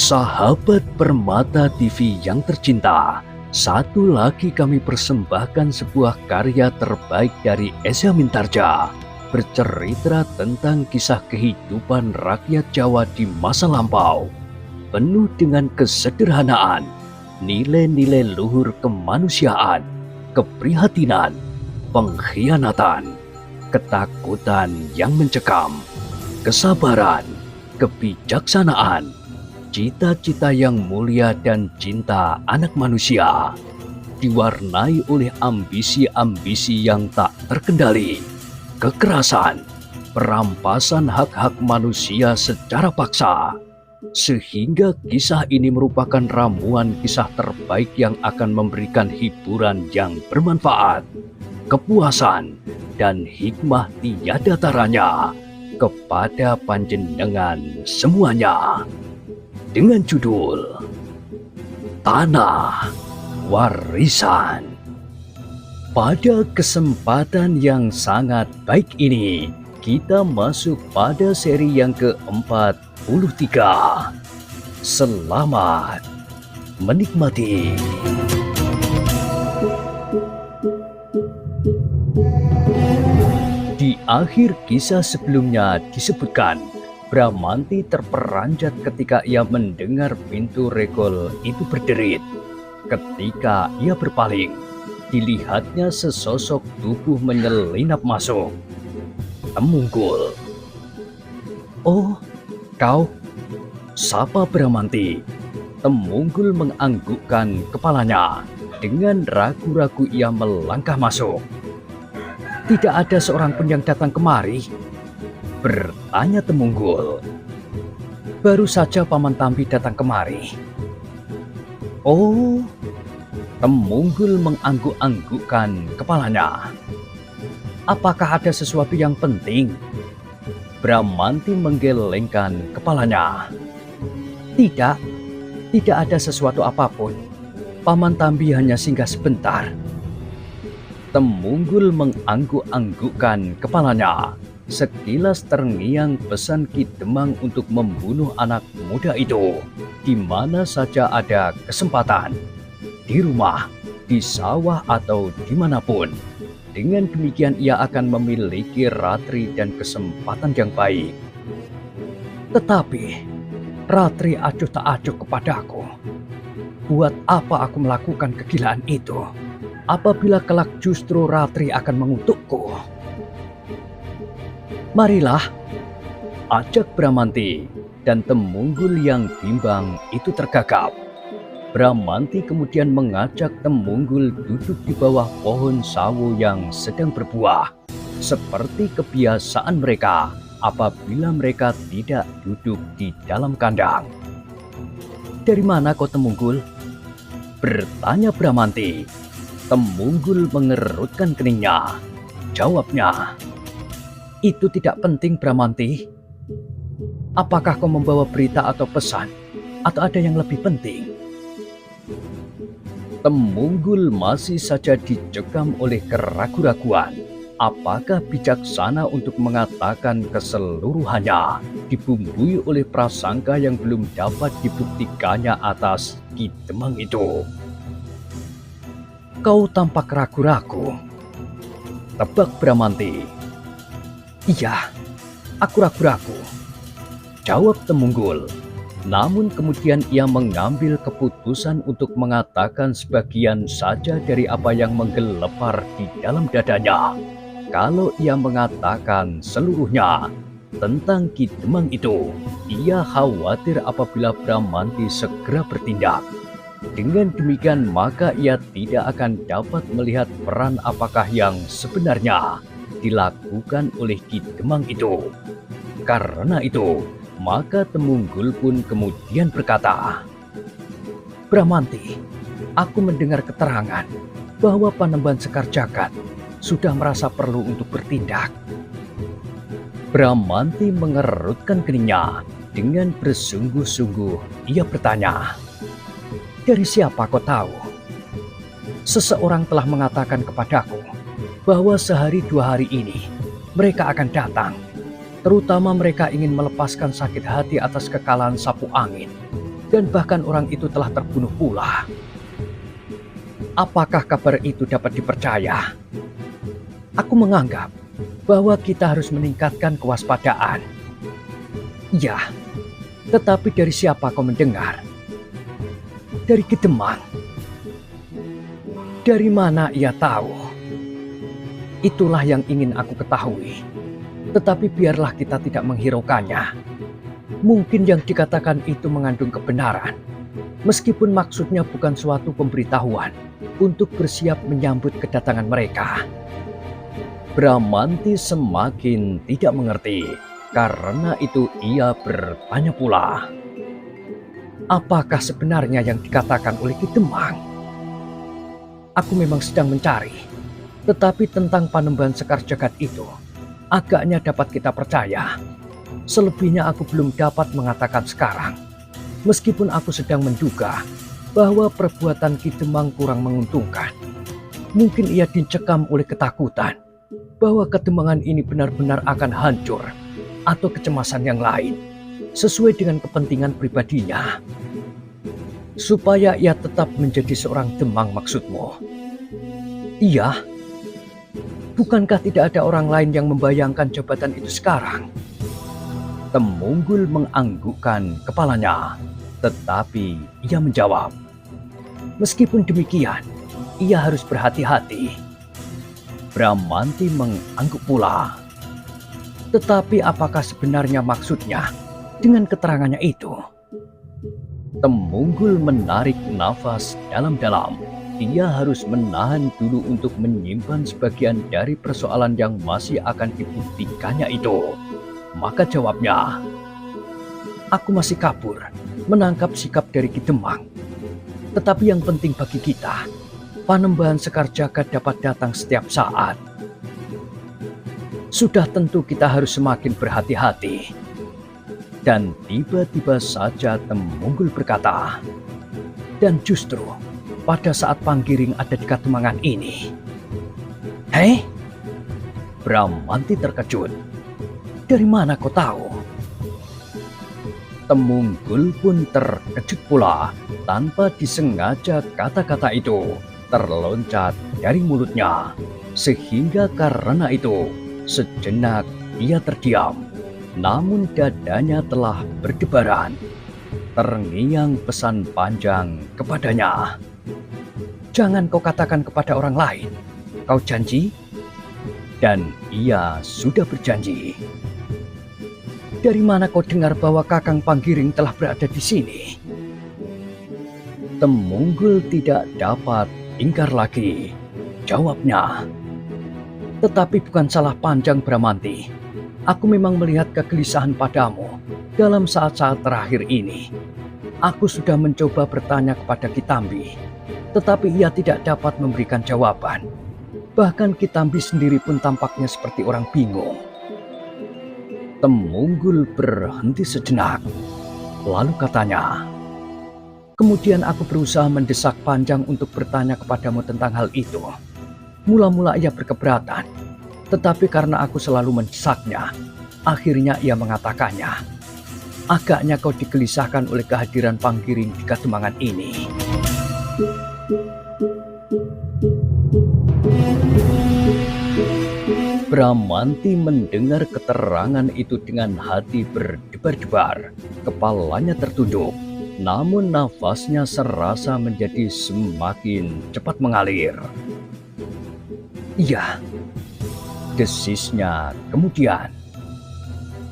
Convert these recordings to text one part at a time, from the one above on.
Sahabat Permata TV yang tercinta, satu lagi kami persembahkan sebuah karya terbaik dari Esa Mintarja, bercerita tentang kisah kehidupan rakyat Jawa di masa lampau, penuh dengan kesederhanaan, nilai-nilai luhur kemanusiaan, keprihatinan, pengkhianatan, ketakutan yang mencekam, kesabaran, kebijaksanaan, cita-cita yang mulia dan cinta anak manusia, diwarnai oleh ambisi-ambisi yang tak terkendali, kekerasan, perampasan hak-hak manusia secara paksa, sehingga kisah ini merupakan ramuan kisah terbaik yang akan memberikan hiburan yang bermanfaat, kepuasan, dan hikmah tiada taranya kepada panjenengan semuanya. Dengan judul Tanah Warisan. Pada kesempatan yang sangat baik ini, kita masuk pada seri yang ke-43. Selamat menikmati. Di akhir kisah sebelumnya disebutkan, Bramanti terperanjat ketika ia mendengar pintu regol itu berderit. Ketika ia berpaling, dilihatnya sesosok tubuh menyelinap masuk. Temungkul. "Oh, kau?" sapa Bramanti. Temungkul menganggukkan kepalanya. Dengan ragu-ragu ia melangkah masuk. "Tidak ada seorang pun yang datang kemari?" bertanya Temungkul. "Baru saja Paman Tambi datang kemari." "Oh," Temungkul mengangguk-anggukkan kepalanya. "Apakah ada sesuatu yang penting?" Bramanti menggelengkan kepalanya. "Tidak, tidak ada sesuatu apapun. Paman Tambi hanya singgah sebentar." Temungkul mengangguk-anggukkan kepalanya. Sekilas terngiang pesan Ki Demang untuk membunuh anak muda itu di mana saja ada kesempatan, di rumah, di sawah, atau dimanapun. Dengan demikian ia akan memiliki ratri dan kesempatan yang baik. Tetapi ratri acuh tak acuh kepadaku. Buat apa aku melakukan kegilaan itu apabila kelak justru ratri akan mengutukku? "Marilah," ajak Bramanti, dan Temungkul yang bimbang itu tergagap. Bramanti kemudian mengajak Temungkul duduk di bawah pohon sawo yang sedang berbuah, seperti kebiasaan mereka apabila mereka tidak duduk di dalam kandang. "Dari mana kau, Temungkul?" bertanya Bramanti. Temungkul mengerutkan keningnya. Jawabnya, "Itu tidak penting, Bramanti. Apakah kau membawa berita atau pesan, atau ada yang lebih penting?" Temungkul masih saja dicekam oleh keraguan-raguan. Apakah bijaksana untuk mengatakan keseluruhannya, dibumbui oleh prasangka yang belum dapat dibuktikannya atas Ki Demang itu? "Kau tampak ragu-ragu," tebak Bramanti. "Iya, aku ragu-ragu," jawab Temungkul. Namun kemudian ia mengambil keputusan untuk mengatakan sebagian saja dari apa yang menggelepar di dalam dadanya. Kalau ia mengatakan seluruhnya tentang Ki Demang itu, ia khawatir apabila Bramanti segera bertindak. Dengan demikian maka ia tidak akan dapat melihat peran apakah yang sebenarnya dilakukan oleh Ki Demang itu. Karena itu, maka Temungkul pun kemudian berkata, "Bramanti, aku mendengar keterangan bahwa Panembahan Sekar Jagad sudah merasa perlu untuk bertindak." Bramanti mengerutkan keningnya. Dengan bersungguh-sungguh ia bertanya, "Dari siapa kau tahu?" "Seseorang telah mengatakan kepadaku bahwa sehari dua hari ini mereka akan datang. Terutama mereka ingin melepaskan sakit hati atas kekalahan Sapu Angin dan bahkan orang itu telah terbunuh pula. Apakah kabar itu dapat dipercaya? Aku menganggap bahwa kita harus meningkatkan kewaspadaan. Ya, tetapi dari siapa kau mendengar? Dari Ki Demang. Dari mana ia tahu? Itulah yang ingin aku ketahui. Tetapi biarlah kita tidak menghiraukannya. Mungkin yang dikatakan itu mengandung kebenaran, meskipun maksudnya bukan suatu pemberitahuan untuk bersiap menyambut kedatangan mereka. Bramanti semakin tidak mengerti. Karena itu ia bertanya pula, apakah sebenarnya yang dikatakan oleh Ki Demang? Aku memang sedang mencari, tetapi tentang Panembahan Sekar Jagad itu, agaknya dapat kita percaya. Selebihnya aku belum dapat mengatakan sekarang, meskipun aku sedang menduga bahwa perbuatan Ki Demang kurang menguntungkan. Mungkin ia dicekam oleh ketakutan bahwa kedemangan ini benar-benar akan hancur, atau kecemasan yang lain, sesuai dengan kepentingan pribadinya. Supaya ia tetap menjadi seorang Demang maksudmu? Iya. Bukankah tidak ada orang lain yang membayangkan jabatan itu sekarang? Temunggul menganggukkan kepalanya, tetapi ia menjawab, meskipun demikian, ia harus berhati-hati. Bramanti mengangguk pula. Tetapi apakah sebenarnya maksudnya dengan keterangannya itu? Temunggul menarik nafas dalam-dalam. Ia harus menahan dulu untuk menyimpan sebagian dari persoalan yang masih akan dibuktikannya itu. Maka jawabnya, aku masih kabur menangkap sikap dari Ki Demang. Tetapi yang penting bagi kita, Panembahan Sekar Jagad dapat datang setiap saat. Sudah tentu kita harus semakin berhati-hati. Dan tiba-tiba saja Temunggul berkata, dan justru pada saat Panggiring ada di Kademangan ini. Hei? Bramanti terkejut. Dari mana kau tahu? Temunggul pun terkejut pula. Tanpa disengaja kata-kata itu terloncat dari mulutnya. Sehingga karena itu sejenak ia terdiam, namun dadanya telah berdebaran. Terngiang pesan panjang kepadanya. Jangan kau katakan kepada orang lain. Kau janji? Dan ia sudah berjanji. Dari mana kau dengar bahwa Kakang Panggiring telah berada di sini? Temunggul tidak dapat ingkar lagi. Jawabnya, tetapi bukan salah panjang Bramanti. Aku memang melihat kegelisahan padamu dalam saat-saat terakhir ini. Aku sudah mencoba bertanya kepada Kitambi, tetapi ia tidak dapat memberikan jawaban. Bahkan Kitambi sendiri pun tampaknya seperti orang bingung. Temunggul berhenti sejenak, lalu katanya, kemudian aku berusaha mendesak Panjang untuk bertanya kepadamu tentang hal itu. Mula-mula ia berkeberatan, tetapi karena aku selalu mendesaknya, akhirnya ia mengatakannya. Agaknya kau digelisahkan oleh kehadiran Panggiring di Kademangan ini. Bramanti mendengar keterangan itu dengan hati berdebar-debar. Kepalanya tertunduk, namun nafasnya serasa menjadi semakin cepat mengalir. Iya, desisnya kemudian.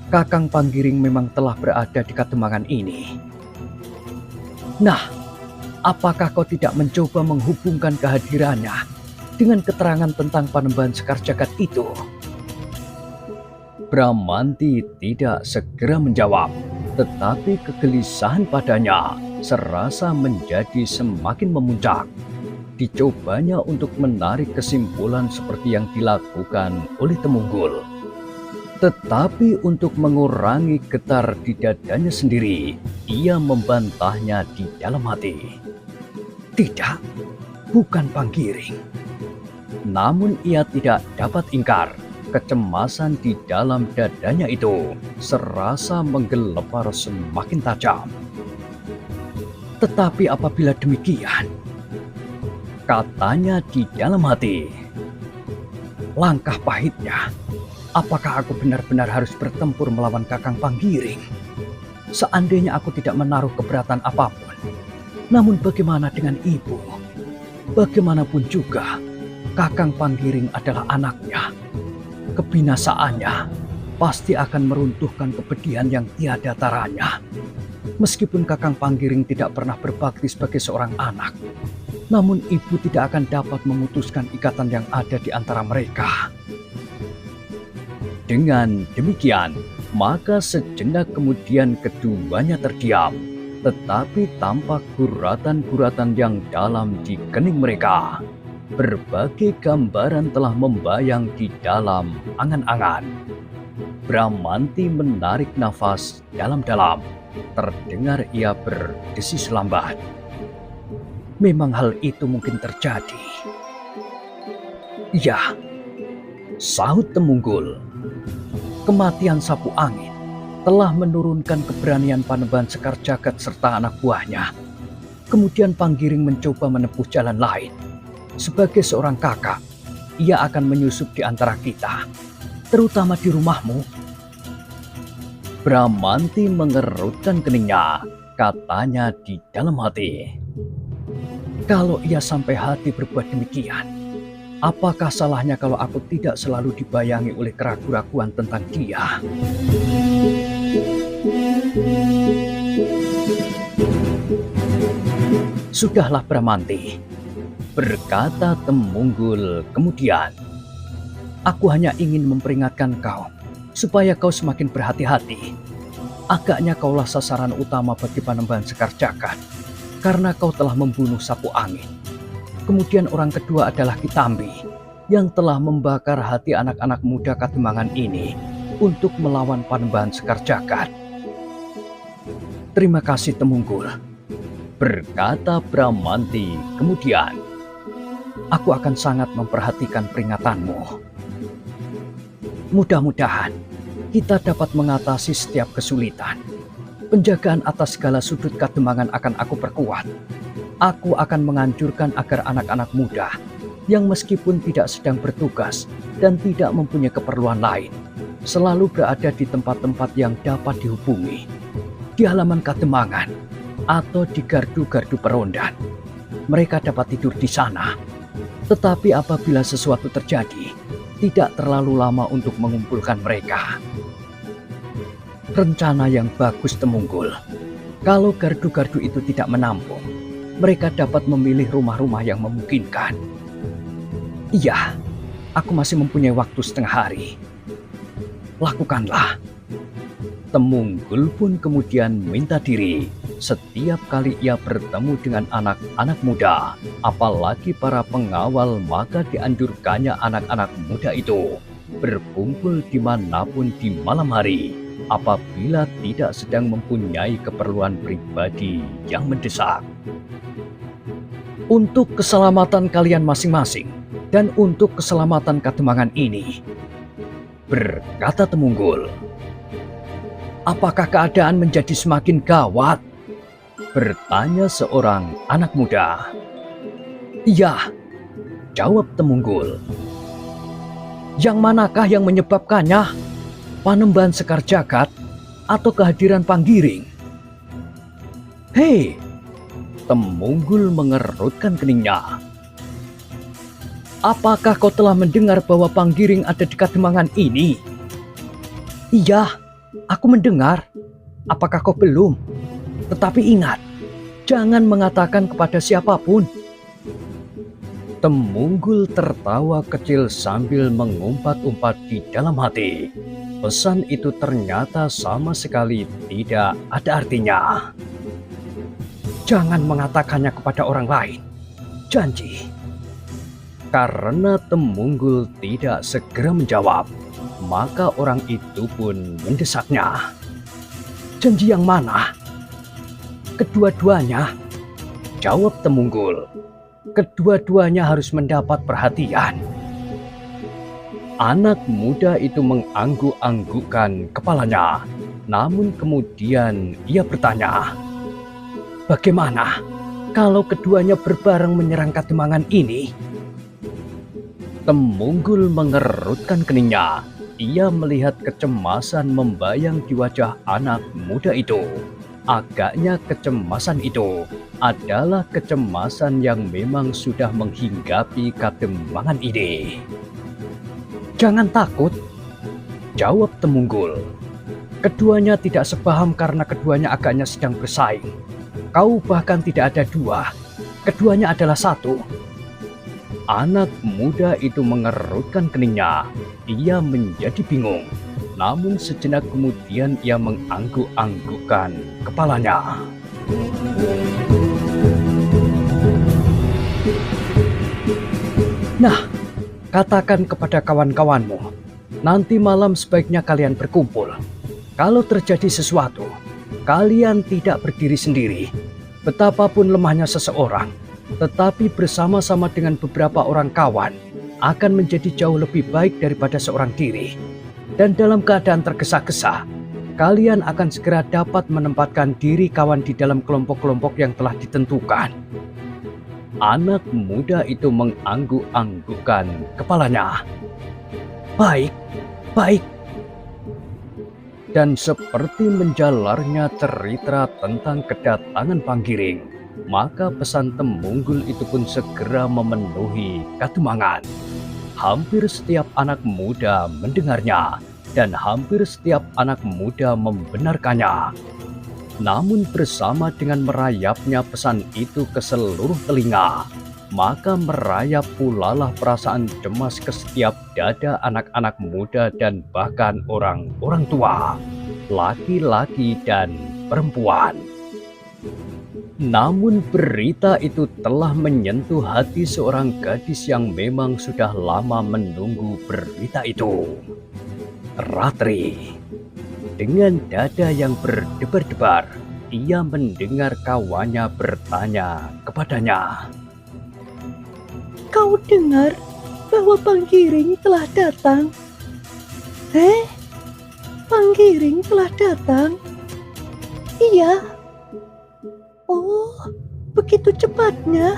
Kakang Panggiring memang telah berada di Kademangan ini. Nah, apakah kau tidak mencoba menghubungkan kehadirannya dengan keterangan tentang Panembahan Sekar Jagad itu? Bramanti tidak segera menjawab, tetapi kegelisahan padanya serasa menjadi semakin memuncak. Dicobanya untuk menarik kesimpulan seperti yang dilakukan oleh Temunggul. Tetapi untuk mengurangi getar di dadanya sendiri, ia membantahnya di dalam hati. Tidak, bukan Panggiring. Namun ia tidak dapat ingkar, kecemasan di dalam dadanya itu serasa menggelepar semakin tajam. Tetapi apabila demikian, katanya di dalam hati, langkah pahitnya, apakah aku benar-benar harus bertempur melawan Kakang Panggiring? Seandainya aku tidak menaruh keberatan apapun, namun bagaimana dengan ibu? Bagaimanapun juga, Kakang Panggiring adalah anaknya. Kebinasaannya pasti akan meruntuhkan kepedihan yang tiada taranya. Meskipun Kakang Panggiring tidak pernah berbakti sebagai seorang anak, namun ibu tidak akan dapat memutuskan ikatan yang ada di antara mereka. Dengan demikian, maka sejenak kemudian keduanya terdiam, tetapi tampak guratan-guratan yang dalam di kening mereka. Berbagai gambaran telah membayang di dalam angan-angan. Bramanti menarik nafas dalam-dalam. Terdengar ia berdesis lambat. Memang hal itu mungkin terjadi. Ya, sahut Temunggul. Kematian Sapu Angin telah menurunkan keberanian Panembahan Sekar Jagad serta anak buahnya. Kemudian Panggiring mencoba menempuh jalan lain. Sebagai seorang kakak, ia akan menyusup di antara kita, terutama di rumahmu. Bramanti mengerutkan keningnya, katanya di dalam hati. Kalau ia sampai hati berbuat demikian, apakah salahnya kalau aku tidak selalu dibayangi oleh keraguan-keraguan tentang dia? Sudahlah Bramanti, berkata Temunggul kemudian. Aku hanya ingin memperingatkan kau, supaya kau semakin berhati-hati. Agaknya kaulah sasaran utama bagi Panembahan Sekar Jagad, karena kau telah membunuh Sapu Angin. Kemudian orang kedua adalah Kitambi, yang telah membakar hati anak-anak muda Kademangan ini untuk melawan Panembahan Sekar Jagad. Terima kasih Temunggul, berkata Bramanti kemudian. Aku akan sangat memperhatikan peringatanmu. Mudah-mudahan kita dapat mengatasi setiap kesulitan. Penjagaan atas segala sudut Kademangan akan aku perkuat. Aku akan menganjurkan agar anak-anak muda yang meskipun tidak sedang bertugas dan tidak mempunyai keperluan lain, selalu berada di tempat-tempat yang dapat dihubungi, di halaman Kademangan atau di gardu-gardu perondan. Mereka dapat tidur di sana. Tetapi apabila sesuatu terjadi, tidak terlalu lama untuk mengumpulkan mereka. Rencana yang bagus Temunggul. Kalau gardu-gardu itu tidak menampung, mereka dapat memilih rumah-rumah yang memungkinkan. Iya, aku masih mempunyai waktu setengah hari. Lakukanlah. Temunggul pun kemudian minta diri. Setiap kali ia bertemu dengan anak-anak muda, apalagi para pengawal, maka dianjurkannya anak-anak muda itu berkumpul dimanapun di malam hari, apabila tidak sedang mempunyai keperluan pribadi yang mendesak. Untuk keselamatan kalian masing-masing dan untuk keselamatan Kademangan ini, berkata Temunggul. Apakah keadaan menjadi semakin gawat? Bertanya seorang anak muda. Iya, jawab Temunggul. Yang manakah yang menyebabkannya? Panembahan Sekar Jagad atau kehadiran Panggiring? Hei, Temunggul mengerutkan keningnya. Apakah kau telah mendengar bahwa Panggiring ada di Kademangan ini? Iya, aku mendengar. Apakah kau belum? Tetapi ingat, jangan mengatakan kepada siapapun. Temunggul tertawa kecil sambil mengumpat-umpat di dalam hati. Pesan itu ternyata sama sekali tidak ada artinya. Jangan mengatakannya kepada orang lain. Janji. Karena Temunggul tidak segera menjawab, maka orang itu pun mendesaknya. Janji yang mana? Kedua-duanya, jawab Temunggul. Kedua-duanya harus mendapat perhatian. Anak muda itu mengangguk-anggukkan kepalanya, namun kemudian ia bertanya, Bagaimana kalau keduanya berbareng menyerang Kademangan ini? Temunggul mengerutkan keningnya. Ia melihat kecemasan membayang di wajah anak muda itu. Agaknya kecemasan itu adalah kecemasan yang memang sudah menghinggapi Kademangan ini. "Jangan takut," jawab Temunggul. "Keduanya tidak sepaham karena keduanya agaknya sedang bersaing. Kau bahkan tidak ada dua, keduanya adalah satu." Anak muda itu mengerutkan keningnya. Ia menjadi bingung. Namun sejenak kemudian ia mengangguk-anggukkan kepalanya. "Nah, katakan kepada kawan-kawanmu, nanti malam sebaiknya kalian berkumpul. Kalau terjadi sesuatu, kalian tidak berdiri sendiri. Betapapun lemahnya seseorang, tetapi bersama-sama dengan beberapa orang kawan akan menjadi jauh lebih baik daripada seorang diri. Dan dalam keadaan tergesa-gesa, kalian akan segera dapat menempatkan diri kawan di dalam kelompok-kelompok yang telah ditentukan." Anak muda itu mengangguk-anggukkan kepalanya. "Baik, baik." Dan seperti menjalarnya cerita tentang kedatangan Panggiring, maka pesan Temunggul itu pun segera memenuhi Kademangan. Hampir setiap anak muda mendengarnya, dan hampir setiap anak muda membenarkannya. Namun bersama dengan merayapnya pesan itu ke seluruh telinga, maka merayap pulalah perasaan cemas ke setiap dada anak-anak muda dan bahkan orang-orang tua, laki-laki dan perempuan. Namun berita itu telah menyentuh hati seorang gadis yang memang sudah lama menunggu berita itu. Ratri. Dengan dada yang berdebar-debar, ia mendengar kawannya bertanya kepadanya. "Kau dengar bahwa Panggiring telah datang?" Panggiring telah datang? Iya. Oh, begitu cepatnya.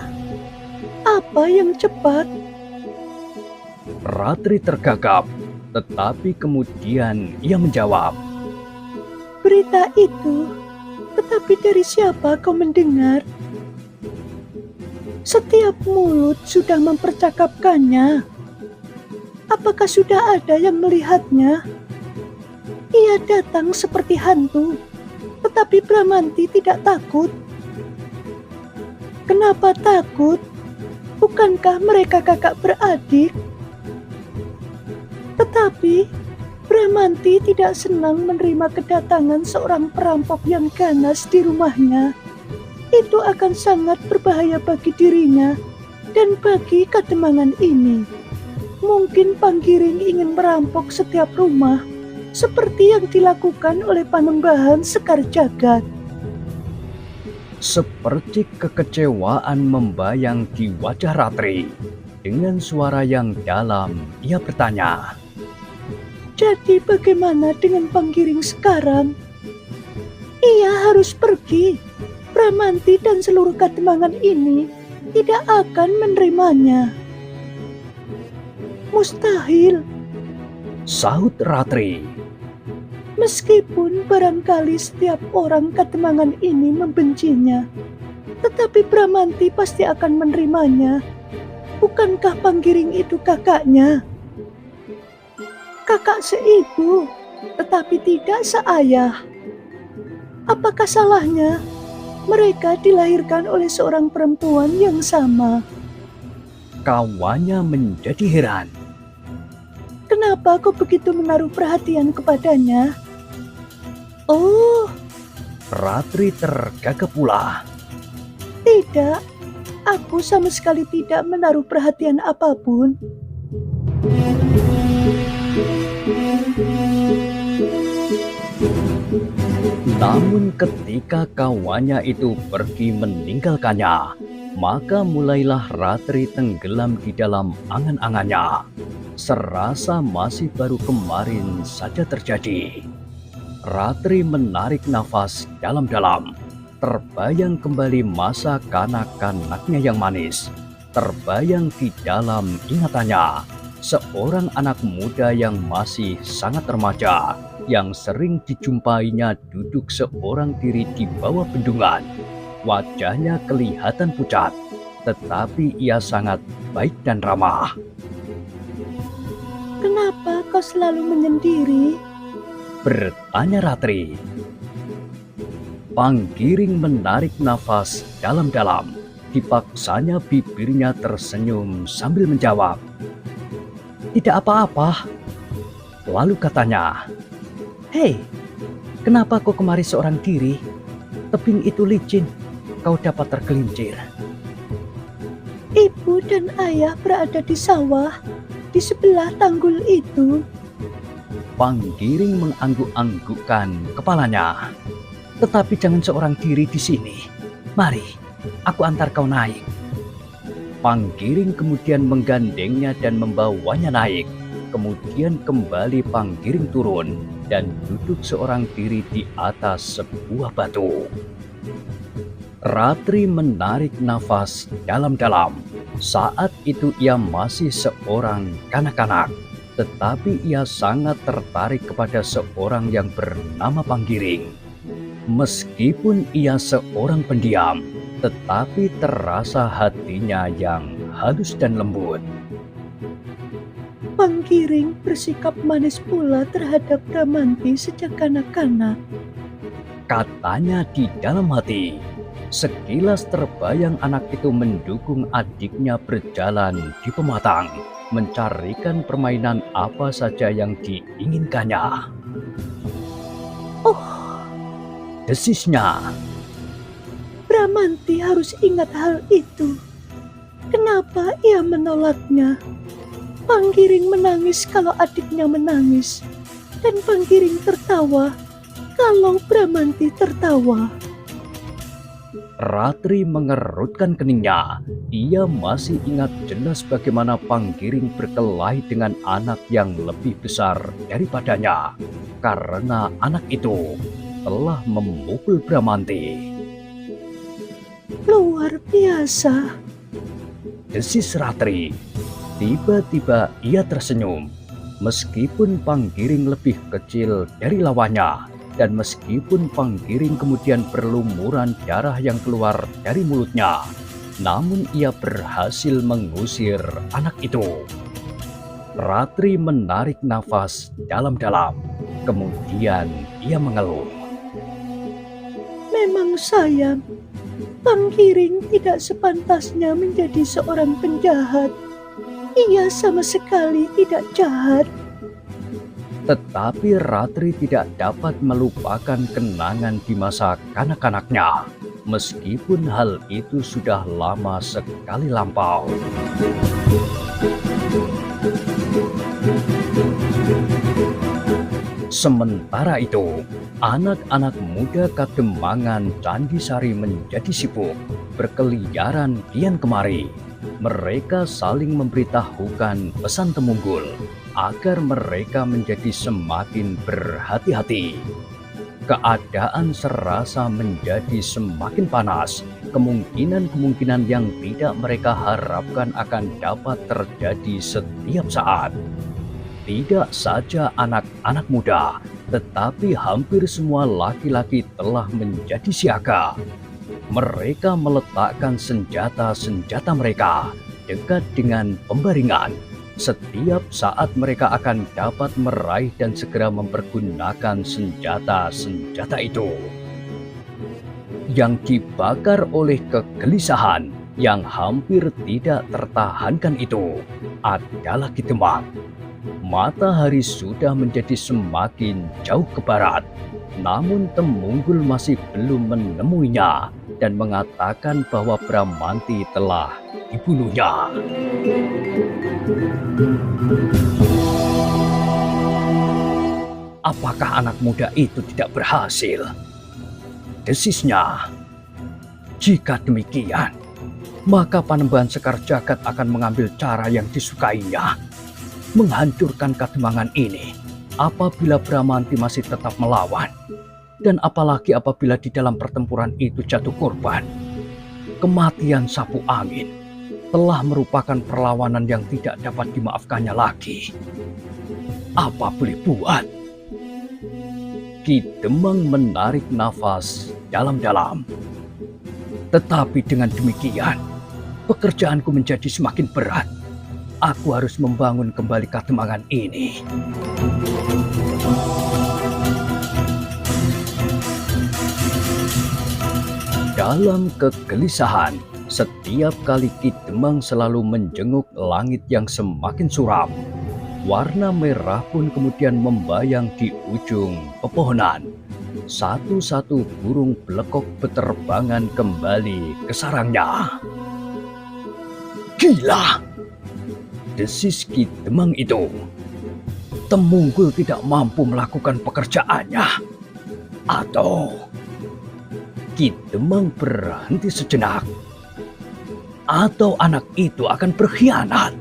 Apa yang cepat? Ratri tergagap, tetapi kemudian ia menjawab. "Berita itu, tetapi dari siapa kau mendengar? Setiap mulut sudah mempercakapkannya. Apakah sudah ada yang melihatnya? Ia datang seperti hantu, tetapi Bramanti tidak takut." "Kenapa takut? Bukankah mereka kakak beradik?" "Tetapi Bramanti tidak senang menerima kedatangan seorang perampok yang ganas di rumahnya. Itu akan sangat berbahaya bagi dirinya dan bagi Kademangan ini. Mungkin Panggiring ingin merampok setiap rumah, seperti yang dilakukan oleh Panembahan Sekar Jagad." Seperti kekecewaan membayang di wajah Ratri. Dengan suara yang dalam, ia bertanya. "Jadi bagaimana dengan Panggiring sekarang?" "Ia harus pergi. Bramanti dan seluruh Kademangan ini tidak akan menerimanya." "Mustahil," sahut Ratri. "Meskipun barangkali setiap orang Kademangan ini membencinya, tetapi Bramanti pasti akan menerimanya. Bukankah Panggiring itu kakaknya? Kakak seibu, tetapi tidak seayah. Apakah salahnya? Mereka dilahirkan oleh seorang perempuan yang sama." Kawannya menjadi heran. "Kenapa kau begitu menaruh perhatian kepadanya?" "Oh," Ratri tergagap pula. "Tidak, aku sama sekali tidak menaruh perhatian apapun." Namun ketika kawannya itu pergi meninggalkannya, maka mulailah Ratri tenggelam di dalam angan-angannya. Serasa masih baru kemarin saja terjadi. Ratri menarik nafas dalam-dalam. terbayang kembali masa kanak-kanaknya yang manis. Terbayang di dalam ingatannya seorang anak muda yang masih sangat remaja, yang sering dijumpainya duduk seorang diri di bawah bendungan. Wajahnya kelihatan pucat, tetapi ia sangat baik dan ramah. "Kenapa kau selalu menyendiri?" bertanya Ratri. Panggiring menarik nafas dalam-dalam. Dipaksanya bibirnya tersenyum sambil menjawab, "Tidak apa-apa." Lalu katanya, "Hei, kenapa kau kemari seorang diri? Tebing itu licin, kau dapat tergelincir." "Ibu dan ayah berada di sawah, di sebelah tanggul itu." Panggiring mengangguk-anggukkan kepalanya. "Tetapi jangan seorang diri di sini. Mari, aku antar kau naik." Panggiring kemudian menggandengnya dan membawanya naik. Kemudian kembali Panggiring turun dan duduk seorang diri di atas sebuah batu. Ratri menarik nafas dalam-dalam. Saat itu ia masih seorang kanak-kanak, tetapi ia sangat tertarik kepada seorang yang bernama Panggiring. Meskipun ia seorang pendiam, tetapi terasa hatinya yang halus dan lembut. Panggiring bersikap manis pula terhadap Bramanti sejak kanak-kanak. Katanya di dalam hati. Sekilas terbayang anak itu mendukung adiknya berjalan di pematang, mencarikan permainan apa saja yang diinginkannya. "Oh," desisnya. "Bramanti harus ingat hal itu. Kenapa ia menolaknya?" Panggiring menangis kalau adiknya menangis, dan Panggiring tertawa kalau Bramanti tertawa. Ratri mengerutkan keningnya. Ia masih ingat jelas bagaimana Panggiring berkelahi dengan anak yang lebih besar daripadanya, karena anak itu telah memukul Bramanti. "Luar biasa," desis Ratri. Tiba-tiba ia tersenyum. Meskipun Panggiring lebih kecil dari lawannya, dan meskipun Panggiring kemudian berlumuran darah yang keluar dari mulutnya, namun ia berhasil mengusir anak itu. Ratri menarik nafas dalam-dalam. Kemudian ia mengeluh. "Memang sayang, Panggiring tidak sepantasnya menjadi seorang penjahat. Ia sama sekali tidak jahat." Tetapi Ratri tidak dapat melupakan kenangan di masa kanak-kanaknya, meskipun hal itu sudah lama sekali lampau. Sementara itu, anak-anak muda Kademangan Candisari menjadi sibuk, berkeliaran kian kemari. Mereka saling memberitahukan pesan Temunggung agar mereka menjadi semakin berhati-hati. Keadaan serasa menjadi semakin panas. Kemungkinan-kemungkinan yang tidak mereka harapkan akan dapat terjadi setiap saat. Tidak saja anak-anak muda, tetapi hampir semua laki-laki telah menjadi siaga. Mereka meletakkan senjata-senjata mereka dekat dengan pembaringan. Setiap saat mereka akan dapat meraih dan segera mempergunakan senjata-senjata itu. Yang dibakar oleh kegelisahan yang hampir tidak tertahankan itu adalah Ki Demang. Matahari sudah menjadi semakin jauh ke barat, namun Temunggung masih belum menemuinya dan mengatakan bahwa Bramanti telah dibunuhnya. Apakah anak muda itu tidak berhasil? Desisnya. Jika demikian, maka Panembahan Sekar Jagad akan mengambil cara yang disukainya, menghancurkan Kademangan ini apabila Bramanti masih tetap melawan. Dan apalagi apabila di dalam pertempuran itu jatuh korban. Kematian sapu angin telah merupakan perlawanan yang tidak dapat dimaafkannya lagi. Apa boleh buat? Ki Demang menarik nafas dalam-dalam. Tetapi dengan demikian, pekerjaanku menjadi semakin berat. Aku harus membangun kembali Kademangan ini. Dalam kegelisahan, setiap kali Ki Demang selalu menjenguk langit yang semakin suram. Warna merah pun kemudian membayang di ujung pepohonan. Satu-satu burung belekok berterbangan kembali ke sarangnya. Gila! Desis Ki Demang itu. Temungkul tidak mampu melakukan pekerjaannya. Atau Ki Demang berhenti sejenak. Atau anak itu akan berkhianat.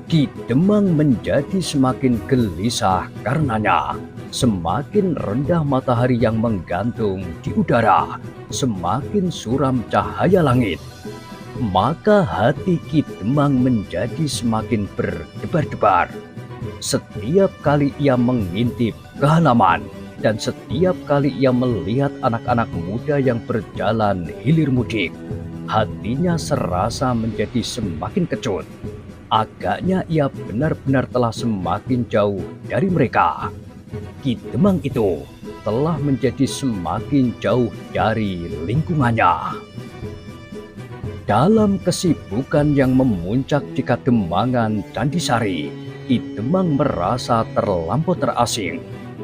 Ki Demang menjadi semakin gelisah karenanya. Semakin rendah matahari yang menggantung di udara, semakin suram cahaya langit. Maka hati Ki Demang menjadi semakin berdebar-debar. Setiap kali ia mengintip ke halaman, dan setiap kali ia melihat anak-anak muda yang berjalan hilir mudik, hatinya serasa menjadi semakin kecut. Agaknya ia benar-benar telah semakin jauh dari mereka. Ki Demang itu telah menjadi semakin jauh dari lingkungannya. Dalam kesibukan yang memuncak di Kademangan Candisari, Ki Demang merasa terlampau terasing,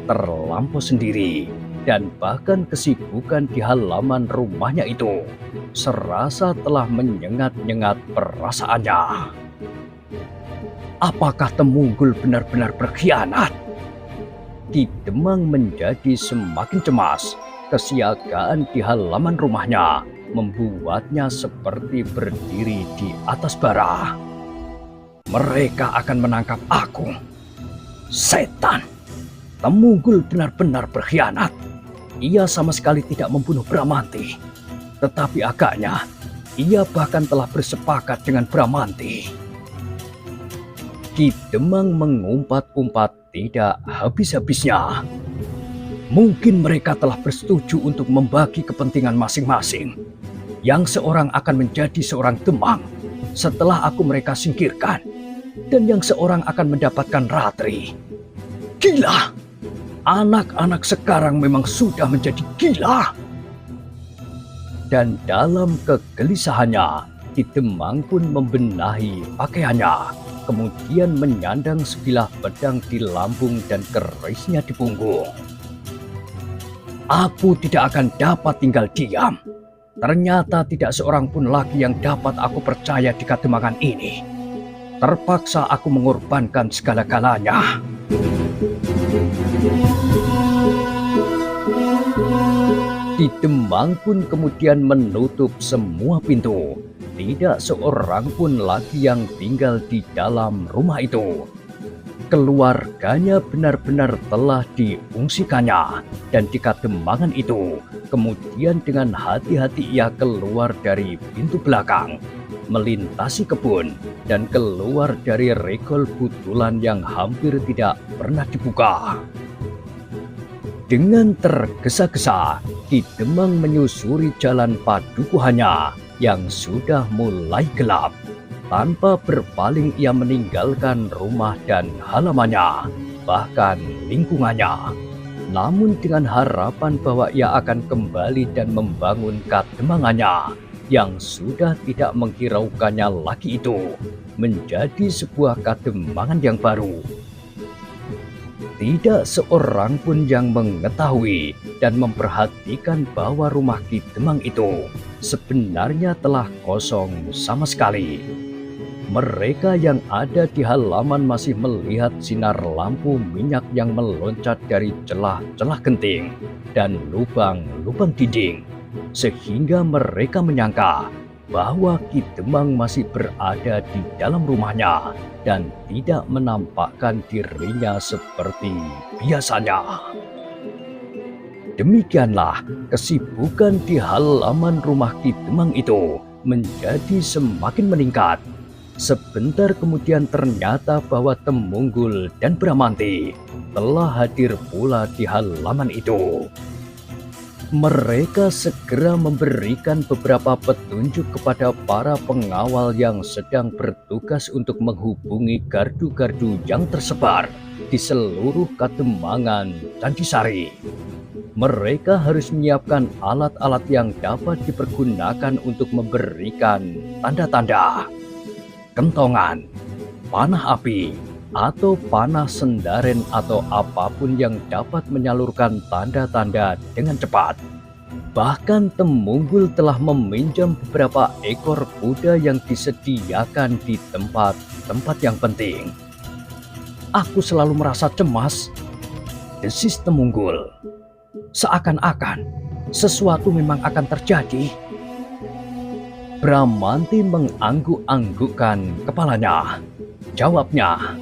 terlampau sendiri, dan bahkan kesibukan di halaman rumahnya itu serasa telah menyengat-nyengat perasaannya. Apakah Temungkul benar-benar berkhianat? Ki Demang menjadi semakin cemas. Kesiagaan di halaman rumahnya membuatnya seperti berdiri di atas bara. Mereka akan menangkap aku. Setan! Temungkul benar-benar berkhianat. Ia sama sekali tidak membunuh Bramanti. Tetapi agaknya ia bahkan telah bersepakat dengan Bramanti. Ki Demang mengumpat-umpat tidak habis-habisnya. Mungkin mereka telah bersetuju untuk membagi kepentingan masing-masing. Yang seorang akan menjadi seorang Demang setelah aku mereka singkirkan. Dan yang seorang akan mendapatkan Ratri. Gila! Anak-anak sekarang memang sudah menjadi gila. Dan dalam kegelisahannya, Ki Demang pun membenahi pakaiannya. Kemudian menyandang sebilah pedang di lambung dan kerisnya di punggung. Aku tidak akan dapat tinggal diam. Ternyata tidak seorang pun lagi yang dapat aku percaya di Kademangan ini. Terpaksa aku mengorbankan segala-galanya. Ki Demang pun kemudian menutup semua pintu. Tidak seorang pun lagi yang tinggal di dalam rumah itu. Keluarganya benar-benar telah diungsikannya. Dan di Kademangan itu, kemudian dengan hati-hati ia keluar dari pintu belakang, melintasi kebun, dan keluar dari regol butulan yang hampir tidak pernah dibuka. Dengan tergesa-gesa, Ki Demang menyusuri jalan padukuhannya yang sudah mulai gelap. Tanpa berpaling ia meninggalkan rumah dan halamannya, bahkan lingkungannya. Namun dengan harapan bahwa ia akan kembali dan membangun Kademangannya yang sudah tidak menghiraukannya lagi itu menjadi sebuah Kademangan yang baru. Tidak seorang pun yang mengetahui dan memperhatikan bahwa rumah Ki Demang itu sebenarnya telah kosong sama sekali. Mereka yang ada di halaman masih melihat sinar lampu minyak yang meloncat dari celah-celah genting dan lubang-lubang dinding, sehingga mereka menyangka bahwa Ki Demang masih berada di dalam rumahnya dan tidak menampakkan dirinya seperti biasanya. Demikianlah kesibukan di halaman rumah Ki Demang itu menjadi semakin meningkat. Sebentar kemudian ternyata bahwa Temunggul dan Bramanti telah hadir pula di halaman itu. Mereka segera memberikan beberapa petunjuk kepada para pengawal yang sedang bertugas untuk menghubungi gardu-gardu yang tersebar di seluruh Kademangan Candisari. Mereka harus menyiapkan alat-alat yang dapat dipergunakan untuk memberikan tanda-tanda. Kentongan, panah api, atau panah sendaren atau apapun yang dapat menyalurkan tanda-tanda dengan cepat. Bahkan Temunggul telah meminjam beberapa ekor kuda yang disediakan di tempat-tempat yang penting. Aku selalu merasa cemas, desis Temunggul. Seakan-akan sesuatu memang akan terjadi. Bramanti mengangguk-anggukkan kepalanya. Jawabnya,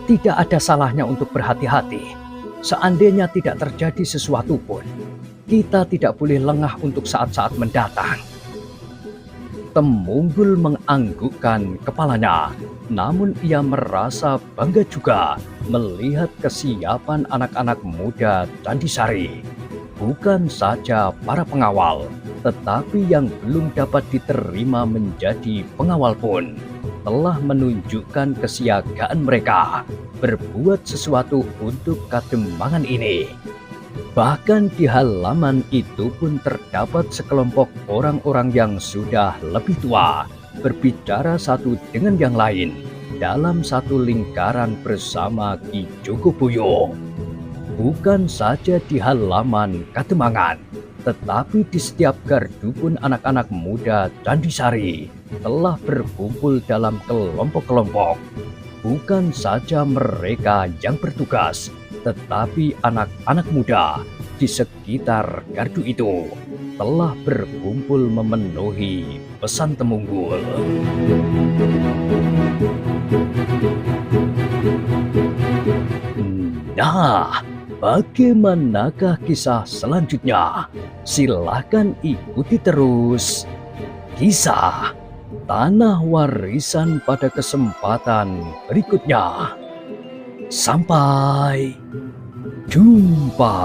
tidak ada salahnya untuk berhati-hati. Seandainya tidak terjadi sesuatu pun, kita tidak boleh lengah untuk saat-saat mendatang. Temunggul menganggukkan kepalanya, namun ia merasa bangga juga melihat kesiapan anak-anak muda Candisari. Bukan saja para pengawal, tetapi yang belum dapat diterima menjadi pengawal pun telah menunjukkan kesiagaan mereka berbuat sesuatu untuk Kademangan ini. Bahkan di halaman itu pun terdapat sekelompok orang-orang yang sudah lebih tua berbicara satu dengan yang lain dalam satu lingkaran bersama Ki Jogoboyo. Bukan saja di halaman Kademangan, tetapi di setiap gardu pun anak-anak muda Candisari telah berkumpul dalam kelompok-kelompok. Bukan saja mereka yang bertugas, tetapi anak-anak muda di sekitar gardu itu telah berkumpul memenuhi pesan Temunggul. Nah, bagaimanakah kisah selanjutnya? Silahkan ikuti terus kisah Tanah Warisan pada kesempatan berikutnya. Sampai jumpa.